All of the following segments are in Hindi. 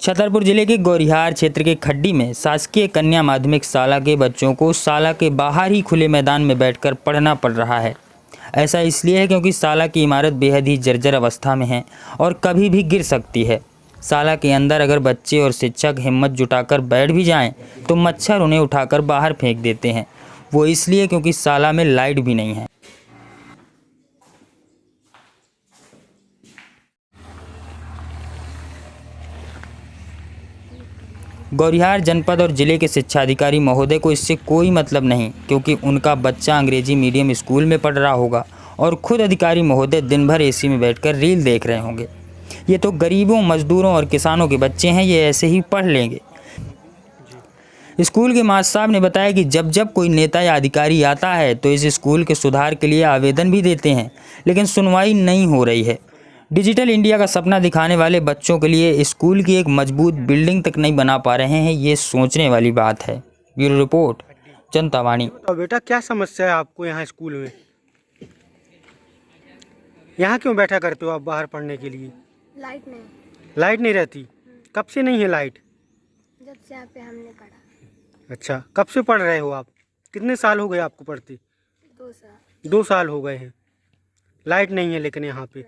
छतरपुर जिले के गौरिहार क्षेत्र के खड्डी में शासकीय कन्या माध्यमिक शाला के बच्चों को शाला के बाहर ही खुले मैदान में बैठकर पढ़ना पड़ रहा है। ऐसा इसलिए है क्योंकि शाला की इमारत बेहद ही जर्जर अवस्था में है और कभी भी गिर सकती है। शाला के अंदर अगर बच्चे और शिक्षक हिम्मत जुटाकर बैठ भी जाएं तो मच्छर उन्हें उठाकर बाहर फेंक देते हैं। वो इसलिए क्योंकि शाला में लाइट भी नहीं है। गौरिहार जनपद और जिले के शिक्षा अधिकारी महोदय को इससे कोई मतलब नहीं, क्योंकि उनका बच्चा अंग्रेजी मीडियम स्कूल में पढ़ रहा होगा और खुद अधिकारी महोदय दिन भर एसी में बैठकर रील देख रहे होंगे। ये तो गरीबों, मजदूरों और किसानों के बच्चे हैं, ये ऐसे ही पढ़ लेंगे। स्कूल के मास्टर साहब ने बताया कि जब जब कोई नेता या अधिकारी आता है तो इस स्कूल के सुधार के लिए आवेदन भी देते हैं, लेकिन सुनवाई नहीं हो रही है। डिजिटल इंडिया का सपना दिखाने वाले बच्चों के लिए स्कूल की एक मजबूत बिल्डिंग तक नहीं बना पा रहे हैं, ये सोचने वाली बात है। ब्यूरो रिपोर्ट, जनता वाणी। तो बेटा, क्या समस्या है आपको यहाँ स्कूल में? यहाँ क्यों बैठा करते हो आप बाहर पढ़ने के लिए? लाइट नहीं रहती। कब से नहीं है लाइट? जब से यहाँ पे हमने पढ़ा। अच्छा, कब से पढ़ रहे हो आप? कितने साल हो गए आपको पढ़ते? 2 साल। 2 साल हो गए हैं। लाइट नहीं है लेकिन यहाँ पे।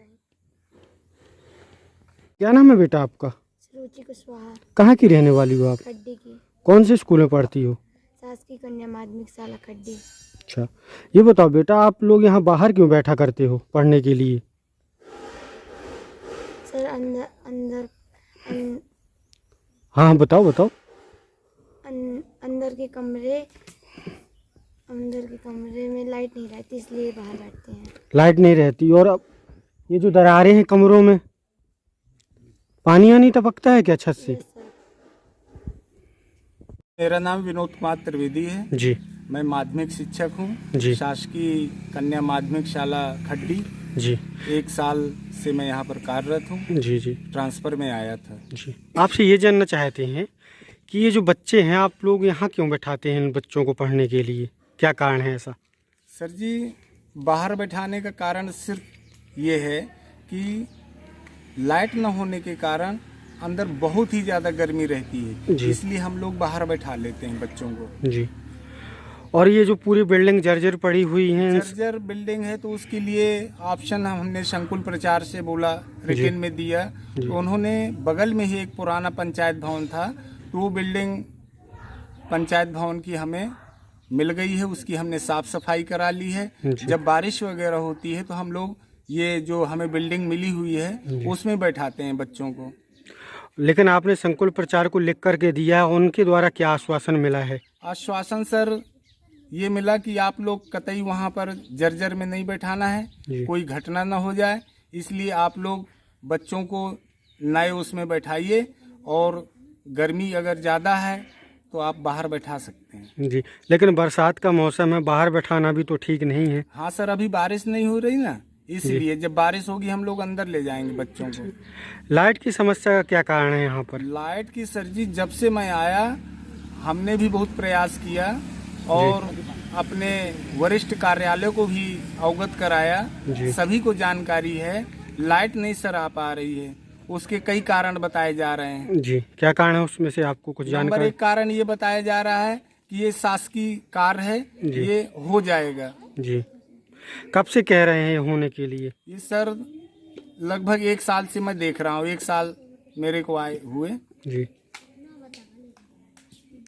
क्या नाम है बेटा आपका? रुचि कुशवाहा। कहाँ की रहने वाली हो आप? खड्डी की। कौन से स्कूल में पढ़ती हो? शासकीय कन्या माध्यमिक शाला खड्डी। अच्छा, ये बताओ बेटा, आप लोग यहाँ बाहर क्यों बैठा करते हो पढ़ने के लिए? सर अंदर हाँ बताओ। अंदर के कमरे में लाइट नहीं रहती, इसलिए बाहर बैठते हैं। लाइट नहीं रहती, और अब ये जो दरारें हैं कमरों में, पानी नहीं टपकता है क्या छत से? मेरा नाम विनोद कुमार त्रिवेदी है जी। मैं माध्यमिक शिक्षक हूँ जी। शासकीय कन्या माध्यमिक शाला खड्डी। जी। 1 साल से मैं यहाँ पर कार्यरत हूँ। जी। ट्रांसफर में आया था। जी, आपसे ये जानना चाहते हैं कि ये जो बच्चे हैं, आप लोग यहाँ क्यों बैठाते हैं इन बच्चों को पढ़ने के लिए? क्या कारण है ऐसा? सर जी, बाहर बैठाने का कारण सिर्फ ये है कि लाइट न होने के कारण अंदर बहुत ही ज़्यादा गर्मी रहती है, इसलिए हम लोग बाहर बैठा लेते हैं बच्चों को। जी। और ये जो पूरी बिल्डिंग जर्जर पड़ी हुई है, जर्जर बिल्डिंग है, तो उसके लिए ऑप्शन हमने संकुल प्रचार से बोला, रिटन में दिया, तो उन्होंने बगल में ही एक पुराना पंचायत भवन था, तो वो बिल्डिंग पंचायत भवन की हमें मिल गई है, उसकी हमने साफ सफाई करा ली है। जब बारिश वगैरह होती है तो हम लोग ये जो हमें बिल्डिंग मिली हुई है उसमें बैठाते हैं बच्चों को। लेकिन आपने संकुल प्रचार को लिख करके दिया है, उनके द्वारा क्या आश्वासन मिला है? आश्वासन सर ये मिला कि आप लोग कतई वहाँ पर जर्जर में नहीं बैठाना है, कोई घटना ना हो जाए, इसलिए आप लोग बच्चों को नए उसमें बैठाइए, और गर्मी अगर ज़्यादा है तो आप बाहर बैठा सकते हैं। जी, लेकिन बरसात का मौसम है, बाहर बैठाना भी तो ठीक नहीं है। हाँ सर, अभी बारिश नहीं हो रही ना, इसलिए जब बारिश होगी हम लोग अंदर ले जाएंगे बच्चों को। लाइट की समस्या का क्या कारण है यहाँ पर? लाइट की सर जी, जब से मैं आया हमने भी बहुत प्रयास किया और अपने वरिष्ठ कार्यालय को भी अवगत कराया, सभी को जानकारी है, लाइट नहीं सर आ पा रही है। उसके कई कारण बताए जा रहे हैं। जी, क्या कारण है उसमें से आपको कुछ जानकारी? नंबर 1 कारण ये बताया जा रहा है कि ये शासकीय कार्य है, ये हो जाएगा। जी, कब से कह रहे हैं होने के लिए? ये सर लगभग 1 साल से मैं देख रहा हूँ, 1 साल मेरे को आए हुए। जी।